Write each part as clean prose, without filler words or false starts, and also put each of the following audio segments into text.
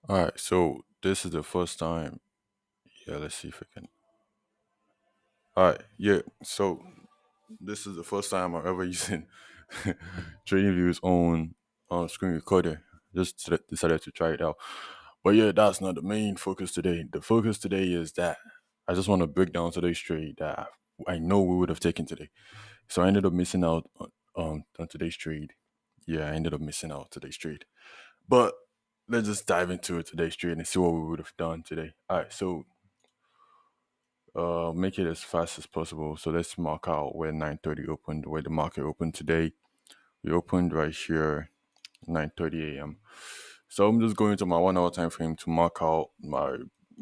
All right, so this is the first time. Yeah, let's see if I can. All right, yeah. So this is the first time I'm ever using TradingView's own screen recorder. Just decided to try it out. But yeah, that's not the main focus today. The focus today is that I just want to break down today's trade that I know we would have taken today. So I ended up missing out on today's trade. Yeah, I ended up missing out today's trade. But let's just dive into it today's trade and see what we would have done today. All right, so make it as fast as possible. So let's mark out where 9:30 opened, where the market opened today. We opened right here 9:30 a.m. So I'm just going to my 1 hour time frame to mark out my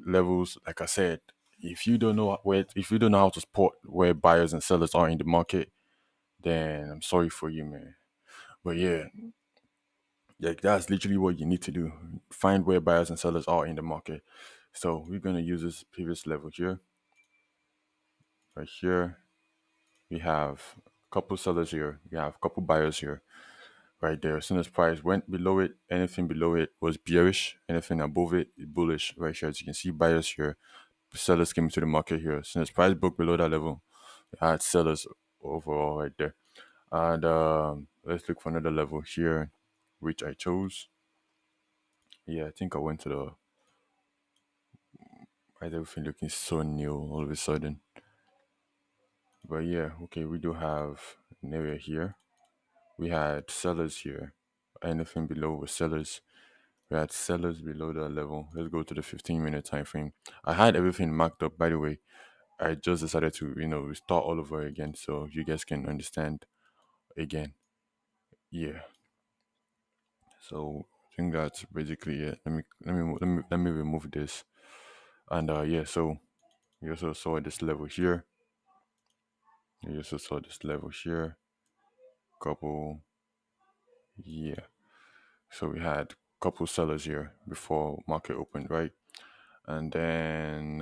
levels. Like I said, if you don't know how to spot where buyers and sellers are in the market, then I'm sorry for you, man. But yeah, like that's literally what you need to do. Find where buyers and sellers are in the market. So we're gonna use this previous level here, right here. We have a couple sellers here. We have a couple buyers here, right there. As soon as price went below it, anything below it was bearish. Anything above it is bullish, right here. As you can see, buyers here, sellers came into the market here. As soon as price broke below that level, we had sellers overall right there. And let's look for another level here, which I chose. Yeah, I think I went to the. Right, everything looking so new all of a sudden. But yeah, okay, we do have an area here. We had sellers here. Anything below was sellers. We had sellers below that level. Let's go to the 15-minute time frame. I had everything marked up, by the way. I just decided to, restart all over again so you guys can understand again. Yeah. So I think that's basically it. Let me remove this. And yeah, so you also saw this level here. You also saw this level here. Couple, yeah. So we had couple sellers here before market opened, right? And then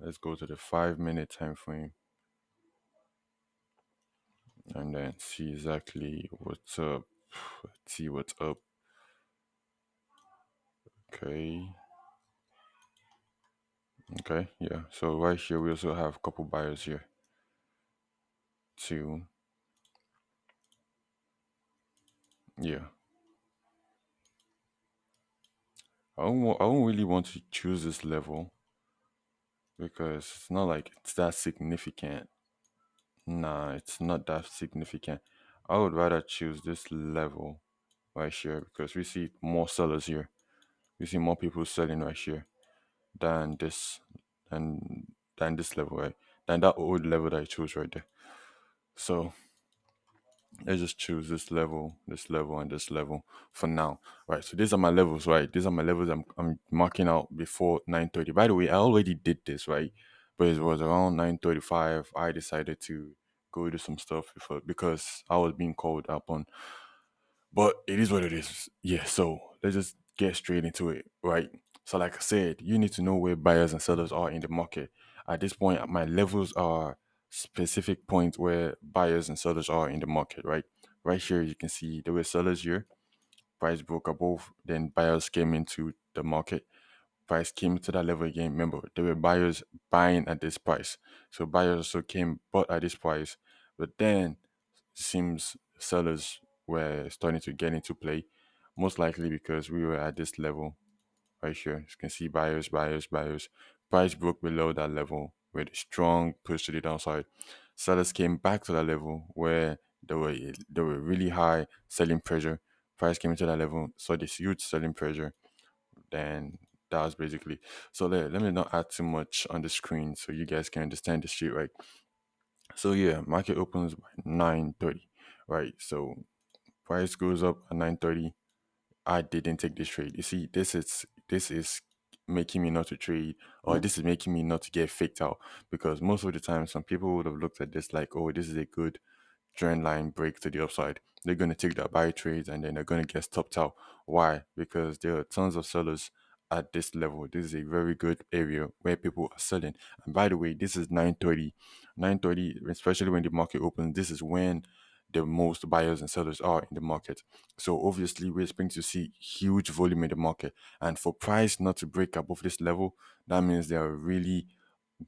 let's go to the 5 minute time frame and then see exactly what's up. Let's see what's up. Okay. Okay, yeah. So right here we also have a couple buyers here too. Yeah. I don't really want to choose this level because it's not like it's that significant. Nah, it's not that significant. I would rather choose this level right here because we see more sellers here. We see more people selling right here than this than this level, right? Than that old level that I chose right there. So let's just choose this level, and this level for now. Right. So these are my levels, right? These are my levels I'm marking out before 9:30. By the way, I already did this, right? But it was around 9:35. I decided to go do some stuff before because I was being called up on. But it is what it is. Yeah, so let's just get straight into it, right? So, like I said, you need to know where buyers and sellers are in the market. At this point, my levels are specific points where buyers and sellers are in the market, right? Right here, you can see there were sellers here, price broke above, then buyers came into the market, price came to that level again. Remember, there were buyers buying at this price. So buyers also came bought at this price. But then seems sellers were starting to get into play, most likely because we were at this level right here. You can see buyers, buyers, buyers. Price broke below that level with a strong push to the downside. Sellers came back to that level where there were really high selling pressure. Price came into that level, saw this huge selling pressure. Then that was basically so. Let me not add too much on the screen so you guys can understand the street, right? So yeah, market opens by 9:30, right? So price goes up at 9:30. I didn't take this trade. You see, this is making me not to trade, or this is making me not to get faked out because most of the time, some people would have looked at this like, oh, this is a good trend line break to the upside. They're gonna take that buy trades and then they're gonna get stopped out. Why? Because there are tons of sellers at this level. This is a very good area where people are selling. And by the way, this is 9:30, 9:30, especially when the market opens. This is when the most buyers and sellers are in the market. So obviously we're expecting to see huge volume in the market. And for price not to break above this level, that means there are really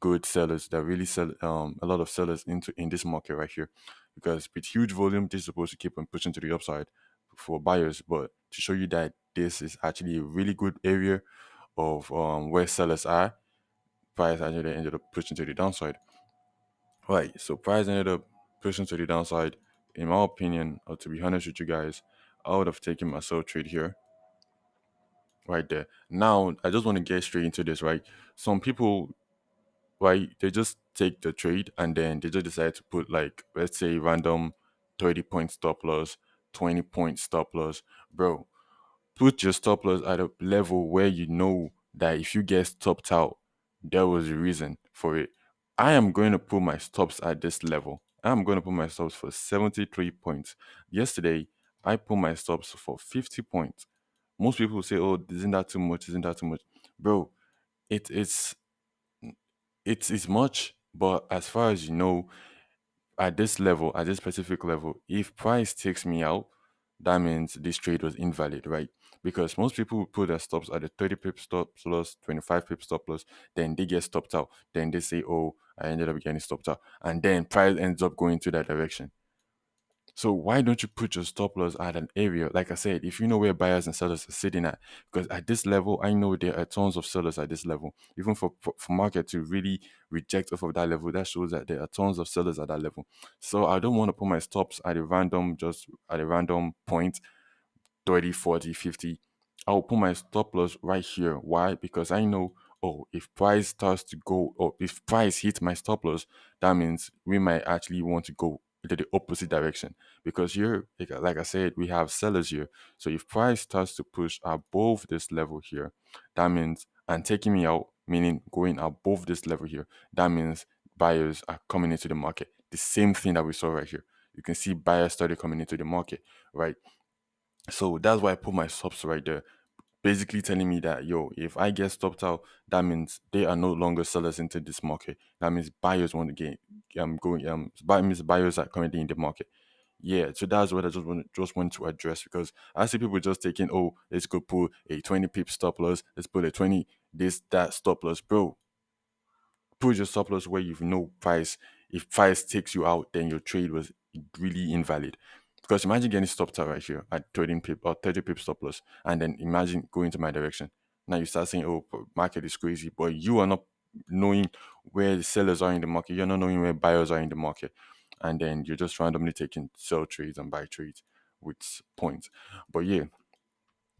good sellers that really sell a lot of sellers into in this market right here. Because with huge volume, this is supposed to keep on pushing to the upside for buyers. But to show you that this is actually a really good area of where sellers are, price actually ended up pushing to the downside. Right. So price ended up pushing to the downside. In my opinion, or to be honest with you guys, I would have taken my sell trade here, right there. Now, I just want to get straight into this, right? Some people, right, they just take the trade and then they just decide to put like, let's say, random 30-point stop loss, 20-point stop loss. Bro, put your stop loss at a level where you know that if you get stopped out, there was a reason for it. I am going to put my stops at this level. I'm going to put my stops for 73 points. Yesterday, I put my stops for 50 points. Most people say, "Oh, isn't that too much? Isn't that too much?" Bro, it is it's much, but as far as you know, at this level, at this specific level, if price takes me out, that means this trade was invalid, right? Because most people will put their stops at the 30 pip stop loss, 25 pip stop loss, then they get stopped out. Then they say, oh, I ended up getting stopped out. And then price ends up going to that direction. So why don't you put your stop loss at an area? Like I said, if you know where buyers and sellers are sitting at, because at this level, I know there are tons of sellers at this level. Even for market to really reject off of that level, that shows that there are tons of sellers at that level. So I don't want to put my stops at a random, just at a random point 30, 40, 50. I'll put my stop loss right here. Why? Because I know, oh, if price starts to go, or if price hits my stop loss, that means we might actually want to go into the opposite direction. Because here, like I said, we have sellers here. So if price starts to push above this level here, that means, and taking me out, meaning going above this level here, that means buyers are coming into the market. The same thing that we saw right here. You can see buyers started coming into the market, right? So that's why I put my stops right there. Basically telling me that yo, if I get stopped out, that means they are no longer sellers into this market. That means buyers want to get going means buyers are currently in the market. Yeah, so that's what I just want to address because I see people just taking, oh, let's go put a 20 pip stop loss, let's put a 20 this that stop loss. Bro, put your stop loss where you know price. If price takes you out, then your trade was really invalid. Because imagine getting stopped out right here at 13 pip or 30 pip stop loss, and then imagine going to my direction. Now you start saying, "Oh, market is crazy," but you are not knowing where the sellers are in the market. You're not knowing where buyers are in the market, and then you're just randomly taking sell trades and buy trades with points. But yeah,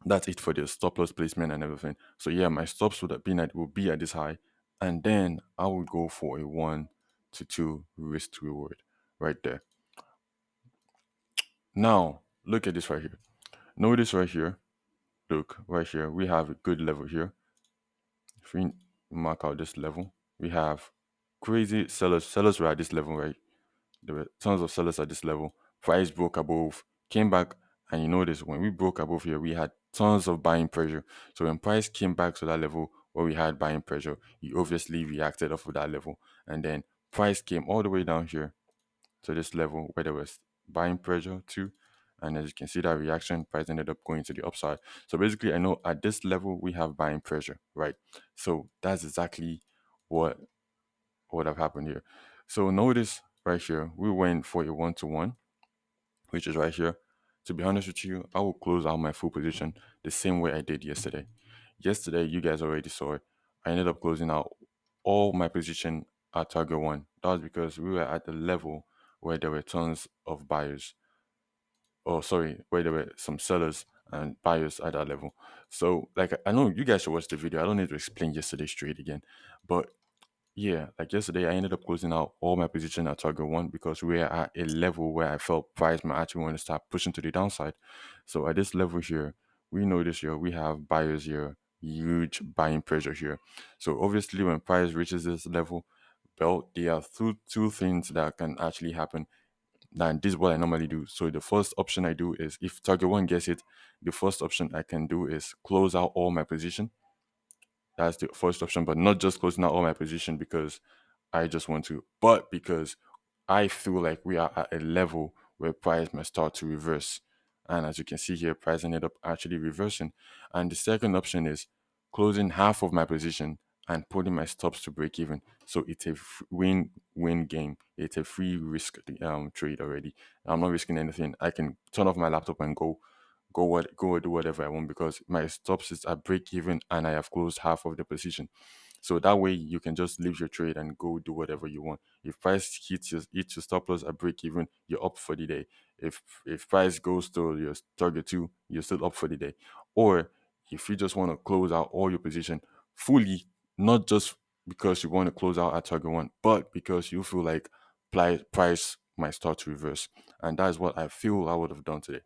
that's it for the stop loss placement and everything. So yeah, my stops will be at this high, and then I will go for a 1 to 2 risk to reward right there. Now look at this right here. Notice right here. Look right here. We have a good level here. If we mark out this level, we have crazy sellers. Sellers were at this level, right? There were tons of sellers at this level. Price broke above, came back, and you notice when we broke above here, we had tons of buying pressure. So when price came back to that level where we had buying pressure, you obviously reacted off of that level. And then price came all the way down here to this level where there was buying pressure too. And as you can see that reaction, price ended up going to the upside. So basically, I know at this level we have buying pressure, right? So that's exactly what would have happened here. So notice right here, we went for a 1 to 1, which is right here. To be honest with you, I will close out my full position the same way I did yesterday. Yesterday, you guys already saw it. I ended up closing out all my position at target one. That was because we were at the level where there were tons of buyers. Oh, sorry, where there were some sellers and buyers at that level. So, like, I know you guys should watch the video. I don't need to explain yesterday's trade again, but yeah, like yesterday, I ended up closing out all my position at target one because we are at a level where I felt price might actually want to start pushing to the downside. So at this level here, we know this year we have buyers here, huge buying pressure here. So obviously, when price reaches this level, well, there are two things that can actually happen. And this is what I normally do. So the first option I do is if target one gets it, the first option I can do is close out all my position. That's the first option, but not just closing out all my position because I just want to, but because I feel like we are at a level where price might start to reverse. And as you can see here, price ended up actually reversing. And the second option is closing half of my position and putting my stops to break even. So it's a win-win game. It's a free risk trade already. I'm not risking anything. I can turn off my laptop and go do whatever I want because my stops is at break even and I have closed half of the position. So that way you can just leave your trade and go do whatever you want. If price hits your stop loss at break even, you're up for the day. If price goes to your target two, you're still up for the day. Or if you just want to close out all your position fully, not just because you want to close out at target one, but because you feel like price might start to reverse. And that is what I feel I would have done today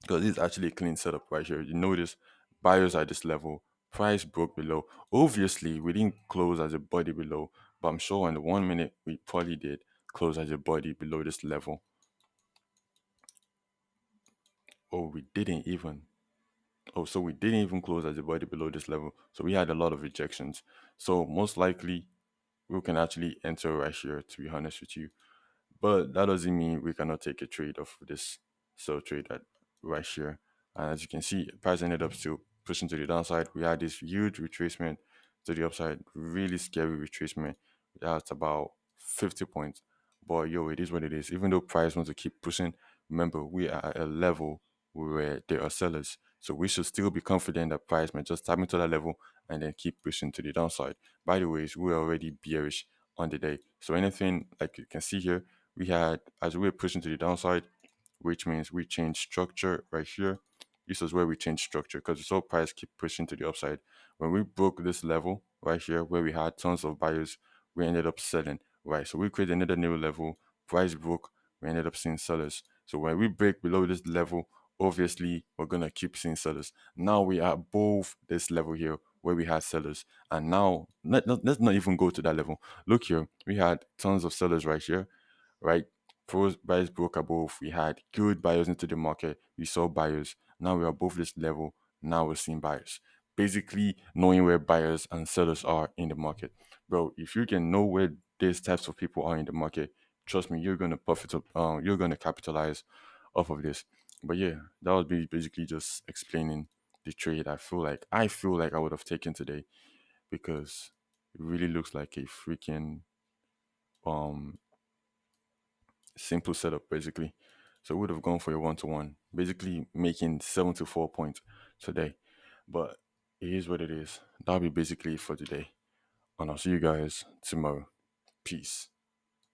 because this is actually a clean setup right here. You notice buyers at this level, price broke below. Obviously, we didn't close as a body below, but I'm sure in the 1 minute we probably did close as a body below this level. Oh, we didn't even. Oh, so we didn't even close as a body below this level. So we had a lot of rejections. So most likely we can actually enter right here, to be honest with you. But that doesn't mean we cannot take a trade off of this sell trade at right here. And as you can see, price ended up still pushing to the downside. We had this huge retracement to the upside, really scary retracement. That's about 50 points. But yo, it is what it is. Even though price wants to keep pushing, remember we are at a level where there are sellers. So we should still be confident that price may just tap into that level and then keep pushing to the downside. By the way, we're already bearish on the day. So anything like you can see here, we had as we were pushing to the downside, which means we changed structure right here. This is where we changed structure because we saw price keep pushing to the upside. When we broke this level right here, where we had tons of buyers, we ended up selling. Right, so we created another new level. Price broke, we ended up seeing sellers. So when we break below this level, obviously we're gonna keep seeing sellers. Now we are above this level here where we had sellers, and now let's not even go to that level. Look here, we had tons of sellers right here, right? Pros buyers broke above. We had good buyers into the market. We saw buyers. Now we're above this level. Now we're seeing buyers. Basically, knowing where buyers and sellers are in the market, bro. If you can know where these types of people are in the market, trust me, you're gonna profit. You're gonna capitalize off of this. But yeah, that was basically just explaining the trade. I feel like I would have taken today because it really looks like a freaking um simple setup basically. So we would have gone for a 1-to-1, basically making 74 points today. But it is what it is. That'll be basically it for today. And I'll see you guys tomorrow. Peace.